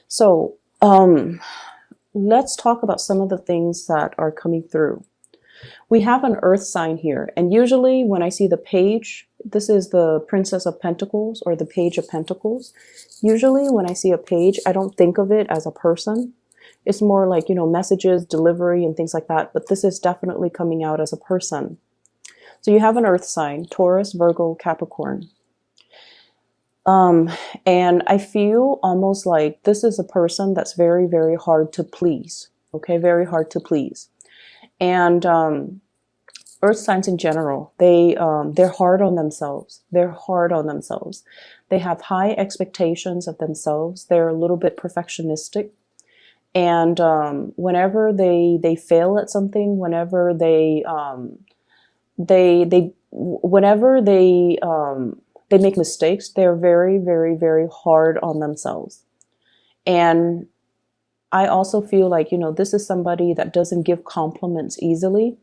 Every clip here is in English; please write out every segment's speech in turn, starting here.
So, let's talk about some of the things that are coming through. We have an earth sign here, and usually when I see the page, this is the Princess of Pentacles or the Page of Pentacles. Usually when I see a page, I don't think of it as a person. It's more like, messages, delivery, and things like that. But this is definitely coming out as a person. So you have an earth sign, Taurus, Virgo, Capricorn. And I feel almost like this is a person that's very, very hard to please. Okay, very hard to please. And earth signs in general, they're hard on themselves. They're hard on themselves. They have high expectations of themselves. They're a little bit perfectionistic. And whenever they fail at something, whenever whenever they make mistakes, they're very, very, very hard on themselves. And I also feel like, this is somebody that doesn't give compliments easily.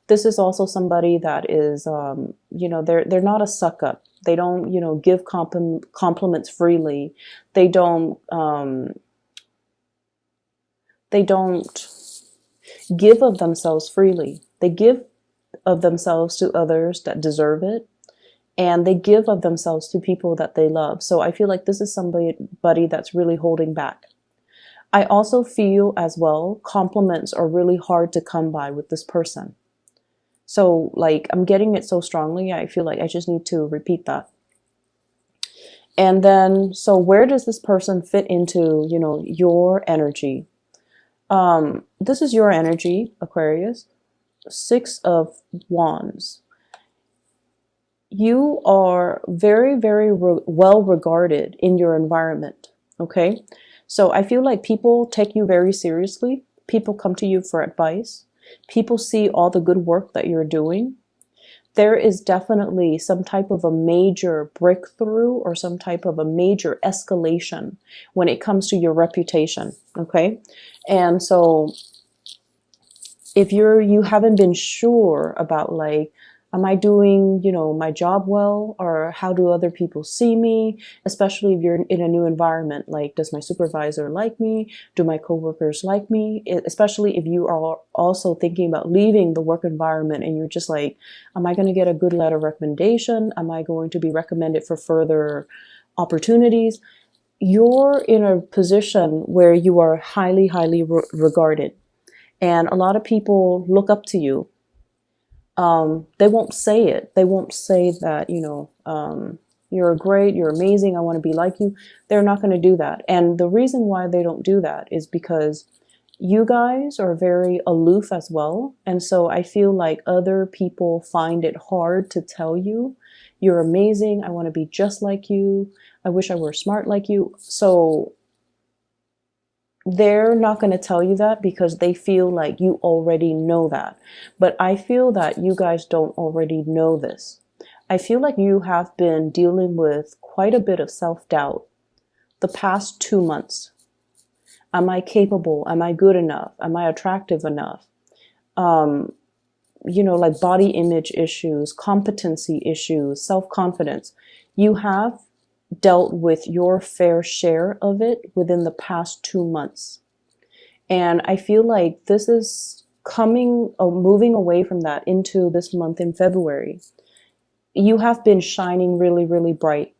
This is also somebody that is, they're not a suck up. They don't, give compliments freely. They don't give of themselves freely. They give of themselves to others that deserve it. And they give of themselves to people that they love. So I feel like this is somebody that's really holding back. I also feel as well, compliments are really hard to come by with this person. So like, I'm getting it so strongly, I feel like I just need to repeat that. And then, so where does this person fit into, your energy? This is your energy, Aquarius. 6 of Wands. You are very, very well regarded in your environment. Okay. So I feel like people take you very seriously. People come to you for advice. People see all the good work that you're doing. There is definitely some type of a major breakthrough or some type of a major escalation when it comes to your reputation. Okay. And so if you haven't been sure about like, am I doing, my job well, or how do other people see me? Especially if you're in a new environment, like, does my supervisor like me? Do my coworkers like me? Especially if you are also thinking about leaving the work environment and you're just like, am I going to get a good letter of recommendation? Am I going to be recommended for further opportunities? You're in a position where you are highly, highly regarded. And a lot of people look up to you. They won't say it. They won't say that, you're great, you're amazing, I want to be like you. They're not going to do that. And the reason why they don't do that is because you guys are very aloof as well. And so I feel like other people find it hard to tell you, you're amazing, I want to be just like you, I wish I were smart like you. So they're not going to tell you that because they feel like you already know that. But I feel that you guys don't already know this. I feel like you have been dealing with quite a bit of self-doubt the past 2 months. Am I capable? Am I good enough? Am I attractive enough? Like body image issues, competency issues, self-confidence. You have dealt with your fair share of it within the past 2 months. And I feel like this is moving away from that into this month in February. You have been shining really, really bright.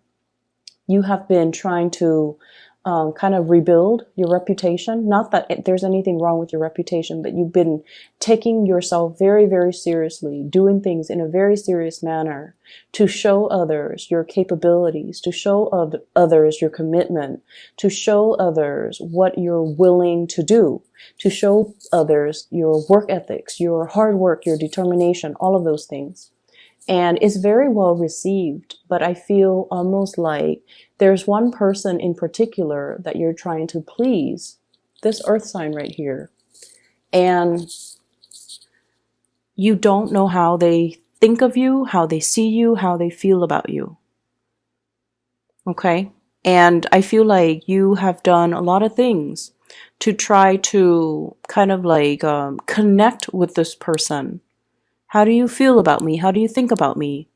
You have been trying to kind of rebuild your reputation. Not that there's anything wrong with your reputation, but you've been taking yourself very, very seriously, doing things in a very serious manner to show others your capabilities, to show others your commitment, to show others what you're willing to do, to show others your work ethics, your hard work, your determination, all of those things. And it's very well received, but I feel almost like there's one person in particular that you're trying to please, this earth sign right here. And you don't know how they think of you, how they see you, how they feel about you. Okay? And I feel like you have done a lot of things to try to kind of like connect with this person. How do you feel about me? How do you think about me?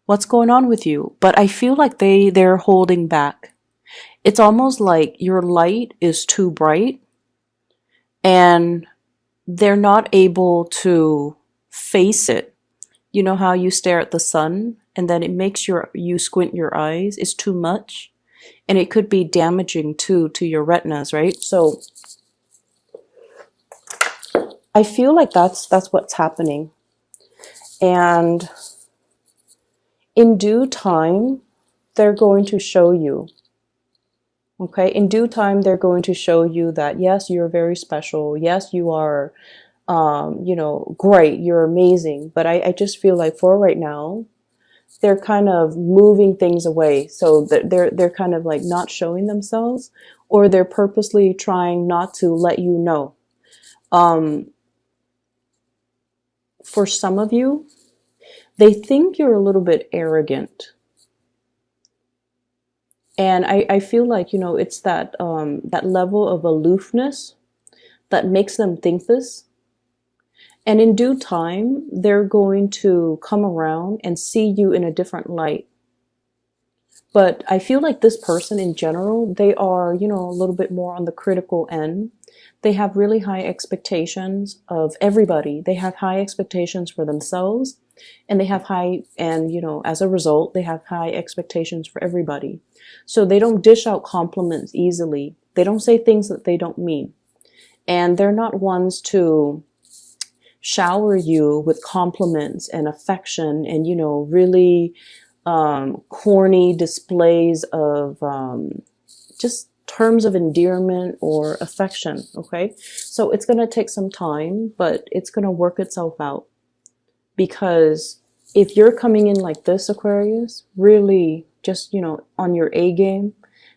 What's going on with you? But I feel like they're holding back. It's almost like your light is too bright and they're not able to face it. You know how you stare at the sun and then it makes you squint your eyes? It's too much. And it could be damaging too to your retinas, right? So I feel like that's what's happening. And in due time, they're going to show you. Okay, in due time, they're going to show you that yes, you're very special. Yes, you are, great. You're amazing. But I just feel like for right now, they're kind of moving things away. So they're kind of like not showing themselves, or they're purposely trying not to let you know. For some of you, they think you're a little bit arrogant. And I feel like, it's that level of aloofness that makes them think this. And in due time, they're going to come around and see you in a different light. But I feel like this person in general, they are, a little bit more on the critical end. They have really high expectations of everybody. They have high expectations for themselves. And they have as a result, they have high expectations for everybody. So they don't dish out compliments easily. They don't say things that they don't mean. And they're not ones to shower you with compliments and affection and, really corny displays of just terms of endearment or affection. Okay. So it's going to take some time, but it's going to work itself out. Because if you're coming in like this, Aquarius, really just, on your A game,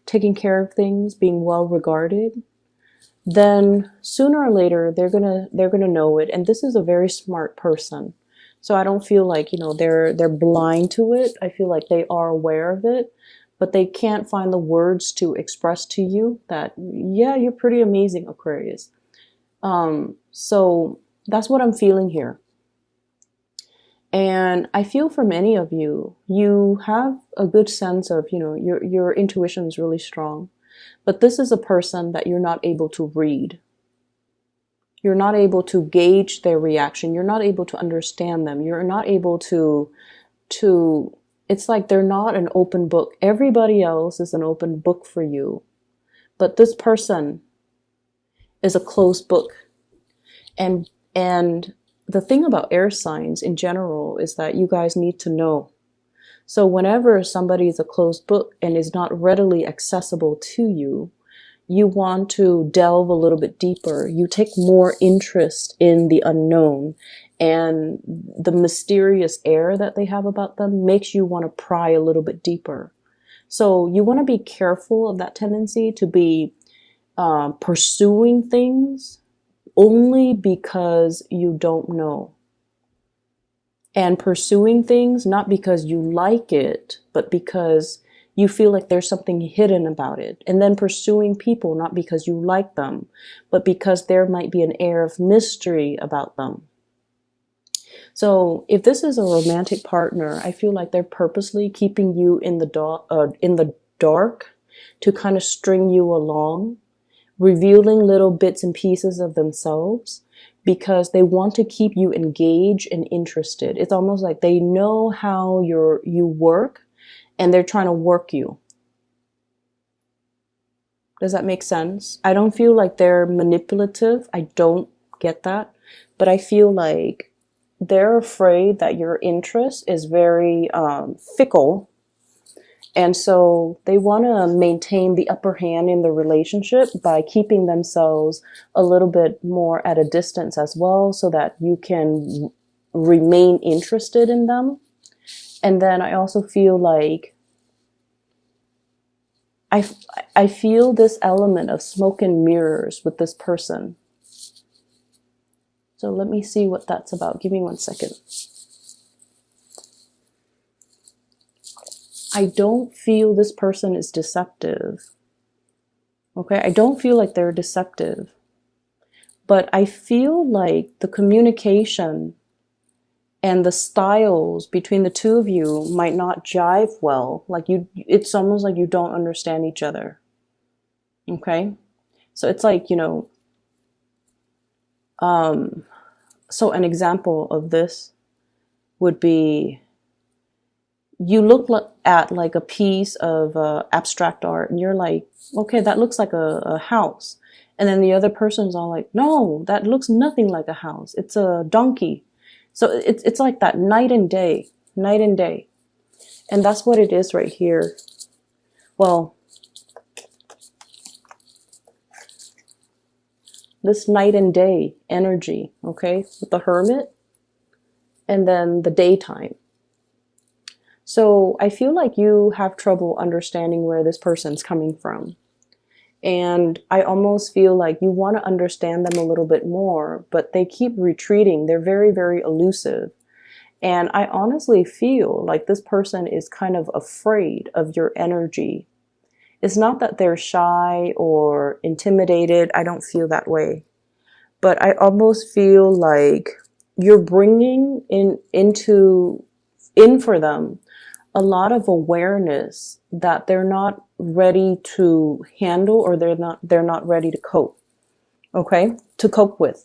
taking care of things, being well regarded, then sooner or later they're gonna know it. And this is a very smart person. So I don't feel like, they're blind to it. I feel like they are aware of it, but they can't find the words to express to you that, yeah, you're pretty amazing, Aquarius. So that's what I'm feeling here. And I feel for many of you, you have a good sense of, your intuition is really strong. But this is a person that you're not able to read. You're not able to gauge their reaction. You're not able to understand them. You're not able to, it's like they're not an open book. Everybody else is an open book for you. But this person is a closed book. And the thing about air signs in general is that you guys need to know. So whenever somebody is a closed book and is not readily accessible to you, you want to delve a little bit deeper. You take more interest in the unknown, and the mysterious air that they have about them makes you want to pry a little bit deeper. So you want to be careful of that tendency to be pursuing things only because you don't know. And pursuing things not because you like it, but because you feel like there's something hidden about it. And then pursuing people not because you like them, but because there might be an air of mystery about them. So if this is a romantic partner, I feel like they're purposely keeping you in the dark to kind of string you along, revealing little bits and pieces of themselves, because they want to keep you engaged and interested. It's almost like they know how you work, and they're trying to work you. Does that make sense? I don't feel like they're manipulative. I don't get that. But I feel like they're afraid that your interest is very fickle. And so they want to maintain the upper hand in the relationship by keeping themselves a little bit more at a distance as well, so that you can remain interested in them. And then I also feel like I feel this element of smoke and mirrors with this person. So let me see what that's about. Give me 1 second. I don't feel this person is deceptive. Okay, I don't feel like they're deceptive. But I feel like the communication and the styles between the two of you might not jive well. Like it's almost like you don't understand each other. Okay. So it's like, um, so an example of this would be you look at like a piece of abstract art and you're like, okay, that looks like a house. And then the other person's all like, no, that looks nothing like a house. It's a donkey. So it's like that night and day, night and day. And that's what it is right here. Well, this night and day energy, okay, with the hermit and then the daytime. So I feel like you have trouble understanding where this person's coming from. And I almost feel like you want to understand them a little bit more, but they keep retreating. They're very, very elusive. And I honestly feel like this person is kind of afraid of your energy. It's not that they're shy or intimidated. I don't feel that way. But I almost feel like you're bringing in for them a lot of awareness that they're not ready to handle, or they're not ready to cope. Okay? To cope with.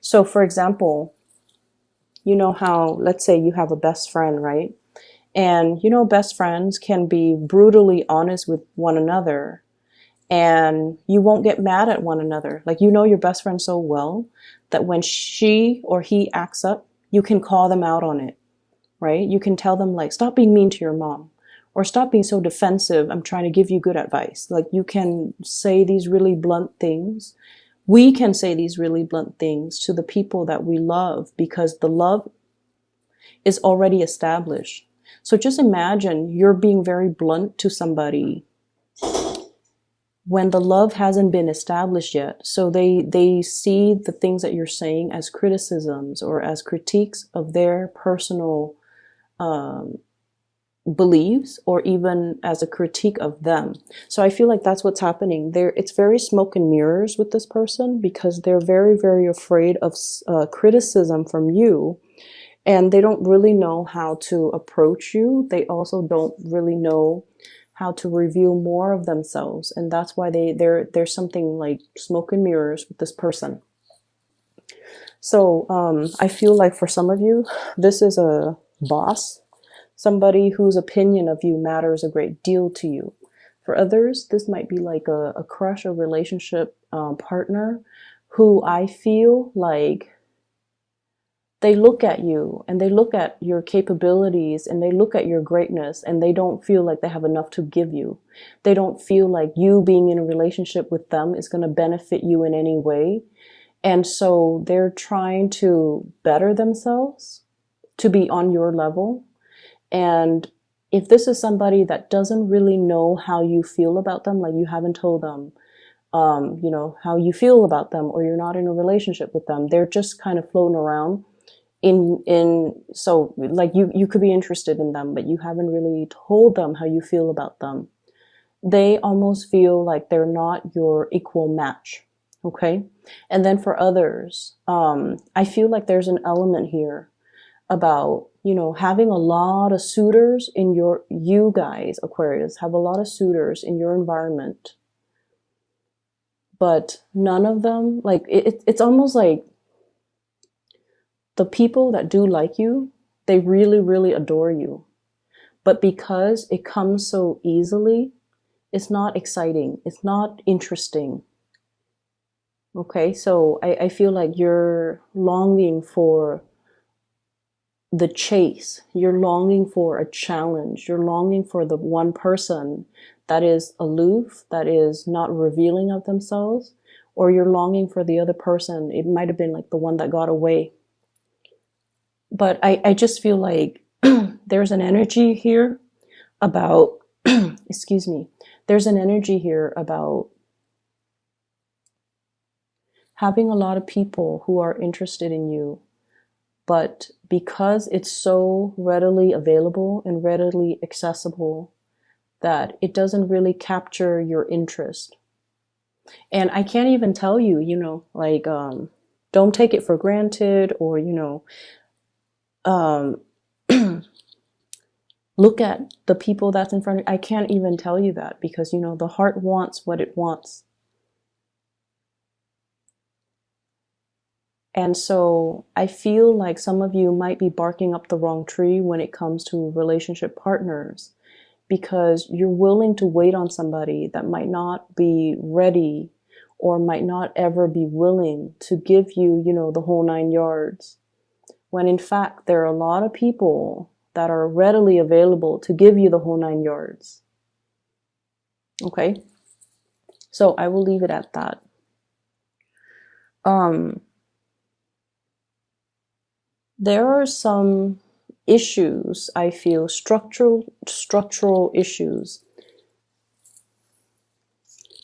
So for example, you know how, let's say you have a best friend, right? And best friends can be brutally honest with one another, and you won't get mad at one another. Like, your best friend so well that when she or he acts up, you can call them out on it, right? You can tell them, like, stop being mean to your mom, or stop being so defensive. I'm trying to give you good advice. Like, you can say these really blunt things. We can say these really blunt things to the people that we love because the love is already established. So just imagine you're being very blunt to somebody when the love hasn't been established yet. So they see the things that you're saying as criticisms or as critiques of their personal beliefs, or even as a critique of them. So I feel like that's what's happening there. It's very smoke and mirrors with this person because they're very, very afraid of criticism from you, and they don't really know how to approach you. They also don't really know how to reveal more of themselves, and that's why there's something like smoke and mirrors with this person. So I feel like for some of you, this is a boss, somebody whose opinion of you matters a great deal to you. For others, this might be like a crush or relationship partner who I feel like they look at you and they look at your capabilities and they look at your greatness, and they don't feel like they have enough to give you. They don't feel like you being in a relationship with them is going to benefit you in any way. And so they're trying to better themselves to be on your level. And if this is somebody that doesn't really know how you feel about them, like you haven't told them, how you feel about them, or you're not in a relationship with them, they're just kind of floating around so like you could be interested in them, but you haven't really told them how you feel about them. They almost feel like they're not your equal match. Okay. And then for others, I feel like there's an element here about, having a lot of suitors in you guys, Aquarius, have a lot of suitors in your environment, but none of them, like, it's almost like the people that do like you, they really, really adore you. But because it comes so easily, it's not exciting. It's not interesting. Okay, so I feel like you're longing for the chase. You're longing for a challenge. You're longing for the one person that is aloof, that is not revealing of themselves, or you're longing for the other person. It might have been like the one that got away. But I just feel like there's an energy here about, excuse me, there's an energy here about having a lot of people who are interested in you, but because it's so readily available and readily accessible, that it doesn't really capture your interest. And I can't even tell you, like, don't take it for granted, or, um, look at the people that's in front of you. I can't even tell you that because, the heart wants what it wants. And so I feel like some of you might be barking up the wrong tree when it comes to relationship partners, because you're willing to wait on somebody that might not be ready or might not ever be willing to give you, the whole 9 yards. When in fact, there are a lot of people that are readily available to give you the whole 9 yards. Okay? So I will leave it at that. There are some issues, I feel, structural issues.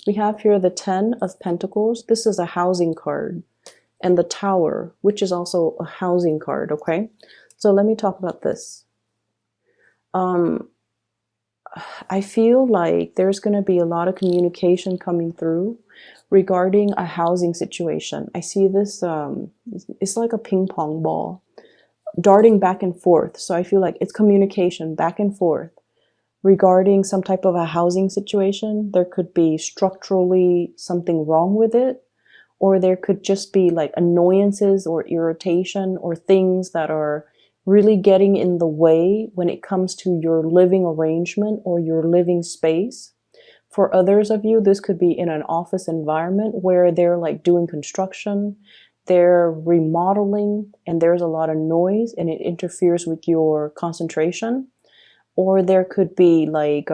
We have here the 10 of Pentacles. This is a housing card. And the Tower, which is also a housing card, okay? So let me talk about this. I feel like there's going to be a lot of communication coming through regarding a housing situation. I see this, it's like a ping pong ball darting back and forth. So I feel like it's communication back and forth regarding some type of a housing situation. There could be structurally something wrong with it, or there could just be like annoyances or irritation or things that are really getting in the way when it comes to your living arrangement or your living space. For others of you, this could be in an office environment where they're like doing construction, they're remodeling, and there's a lot of noise and it interferes with your concentration. Or there could be like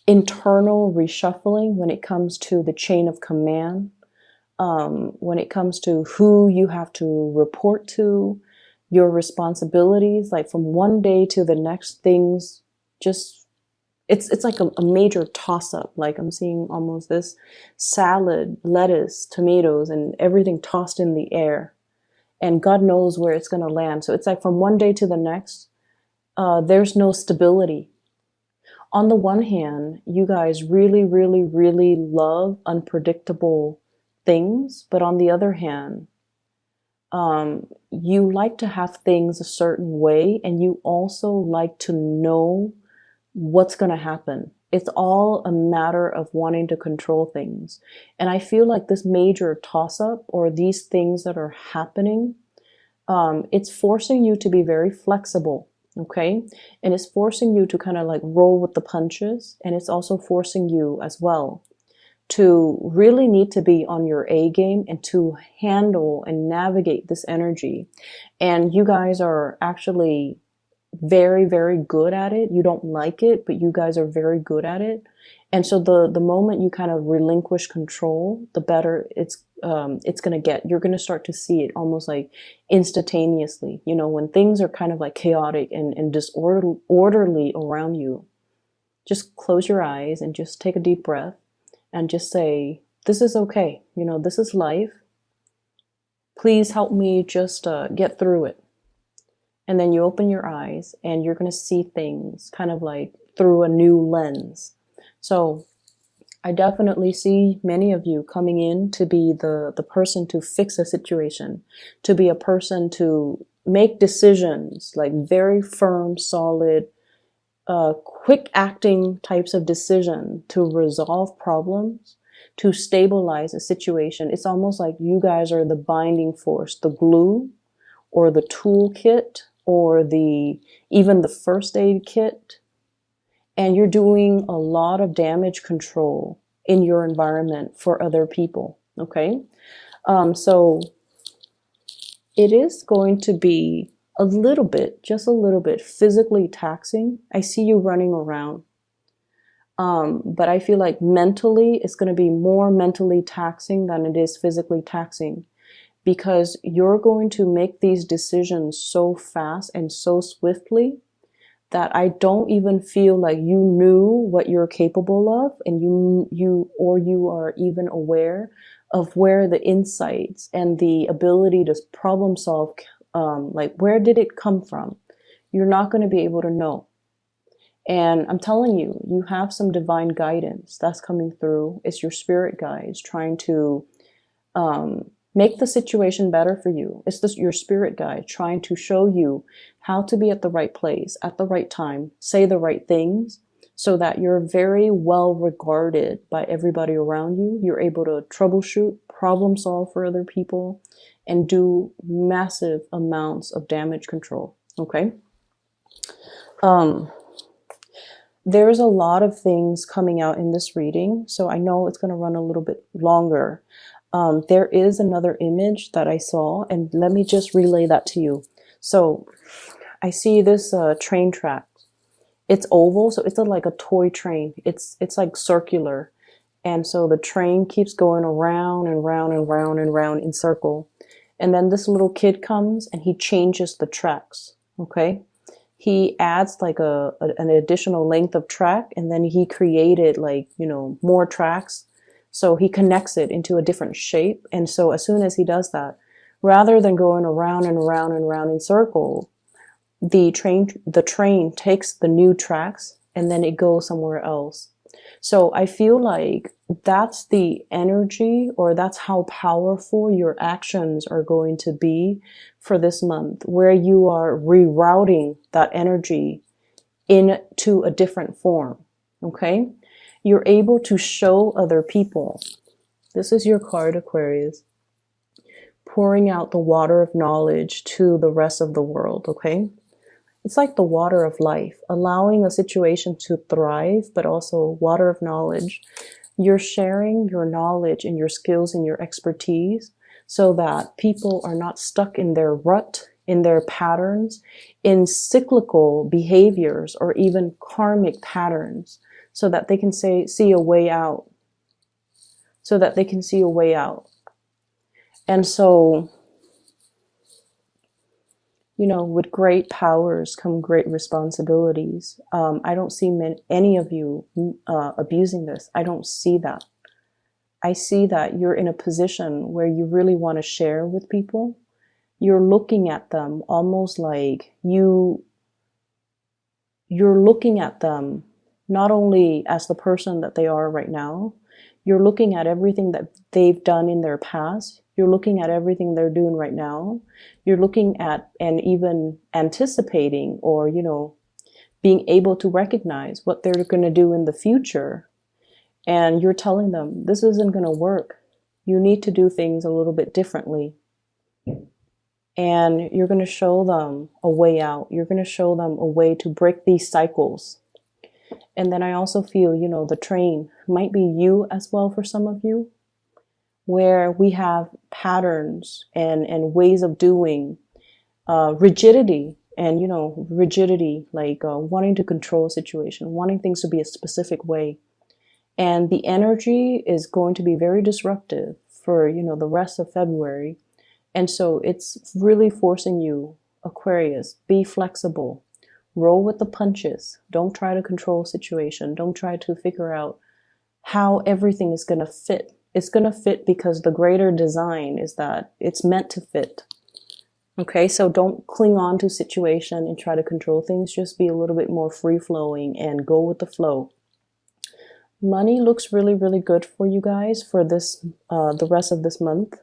internal reshuffling when it comes to the chain of command, when it comes to who you have to report to, your responsibilities, like from one day to the next, things just, it's like a major toss-up. Like I'm seeing almost this salad, lettuce, tomatoes, and everything tossed in the air. And God knows where it's going to land. So it's like from one day to the next, there's no stability. On the one hand, you guys really, really, really love unpredictable things. But on the other hand, you like to have things a certain way, and you also like to know what's going to happen. It's all a matter of wanting to control things. And I feel like this major toss-up or these things that are happening, it's forcing you to be very flexible. Okay. And it's forcing you to kind of like roll with the punches. And it's also forcing you as well to really need to be on your A game and to handle and navigate this energy. And you guys are actually very, very good at it. You don't like it, but you guys are very good at it. And so the moment you kind of relinquish control, the better it's going to get. You're going to start to see it almost like instantaneously. You know, when things are kind of like chaotic and disorderly around you, just close your eyes and just take a deep breath and just say, this is okay. You know, this is life. Please help me just get through it. And then you open your eyes and you're going to see things kind of like through a new lens. So I definitely see many of you coming in to be the person to fix a situation, to be a person to make decisions, like very firm, solid, quick acting types of decision to resolve problems, to stabilize a situation. It's almost like you guys are the binding force, the glue or the toolkit or even the first aid kit. And you're doing a lot of damage control in your environment for other people. Okay. So it is going to be a little bit, just a little bit physically taxing. I see you running around. But I feel like mentally, it's going to be more mentally taxing than it is physically taxing, because you're going to make these decisions so fast and so swiftly that I don't even feel like you knew what you're capable of, and you are even aware of where the insights and the ability to problem solve, like where did it come from? You're not going to be able to know. And I'm telling you, you have some divine guidance that's coming through. It's your spirit guides trying to make the situation better for you. It's your spirit guide trying to show you how to be at the right place at the right time, say the right things, so that you're very well regarded by everybody around you. You're able to troubleshoot, problem solve for other people, and do massive amounts of damage control. Okay. There's a lot of things coming out in this reading, so I know it's going to run a little bit longer. There is another image that I saw, and let me just relay that to you. So I see this train track. It's oval, so it's like a toy train. It's like circular. And so the train keeps going around and round and round and round in circle. And then this little kid comes and he changes the tracks. Okay. He adds like an additional length of track, and then he created like, you know, more tracks. So he connects it into a different shape. And so as soon as he does that, rather than going around and around and around in circle, the train takes the new tracks and then it goes somewhere else. So I feel like that's the energy, or that's how powerful your actions are going to be for this month, where you are rerouting that energy into a different form. Okay. You're able to show other people. This is your card, Aquarius. Pouring out the water of knowledge to the rest of the world. Okay. It's like the water of life, allowing a situation to thrive, but also water of knowledge. You're sharing your knowledge and your skills and your expertise so that people are not stuck in their rut, in their patterns, in cyclical behaviors, or even karmic patterns, so that they can see a way out. So that they can see a way out. And so, you know, with great powers come great responsibilities. I don't see any of you abusing this. I don't see that. I see that you're in a position where you really want to share with people. You're looking at them almost like you're looking at them not only as the person that they are right now, you're looking at everything that they've done in their past. You're looking at everything they're doing right now. You're looking at and even anticipating, or, you know, being able to recognize what they're going to do in the future. And you're telling them, this isn't going to work. You need to do things a little bit differently. And you're going to show them a way out. You're going to show them a way to break these cycles. And then I also feel, you know, the train might be you as well for some of you, where we have patterns and ways of doing, rigidity, and, you know, rigidity, like wanting to control a situation, wanting things to be a specific way. And the energy is going to be very disruptive for, you know, the rest of February. And so it's really forcing you, Aquarius, be flexible, roll with the punches. Don't try to control a situation. Don't try to figure out how everything is going to fit. It's going to fit because the greater design is that it's meant to fit. Okay, so don't cling on to situation and try to control things. Just be a little bit more free-flowing and go with the flow. Money looks really, really good for you guys for this, the rest of this month.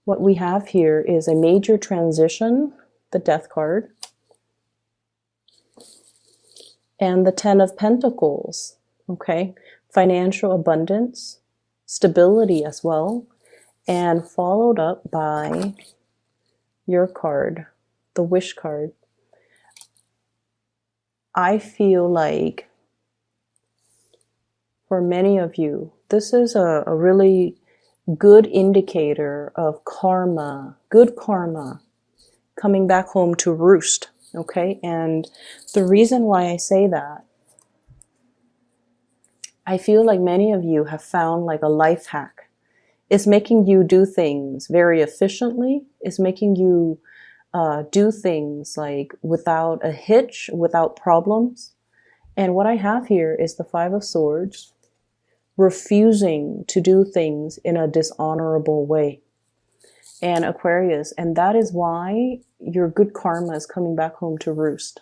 What we have here is a major transition, the Death card, and the Ten of Pentacles. Okay, financial abundance, stability as well, and followed up by your card, the Wish card. I feel like for many of you, this is a really good indicator of karma, good karma coming back home to roost. Okay, and the reason why I say that, I feel like many of you have found like a life hack. It's making you do things very efficiently. It's making you do things like without a hitch, without problems. And what I have here is the Five of Swords, refusing to do things in a dishonorable way. And Aquarius, and that is why your good karma is coming back home to roost.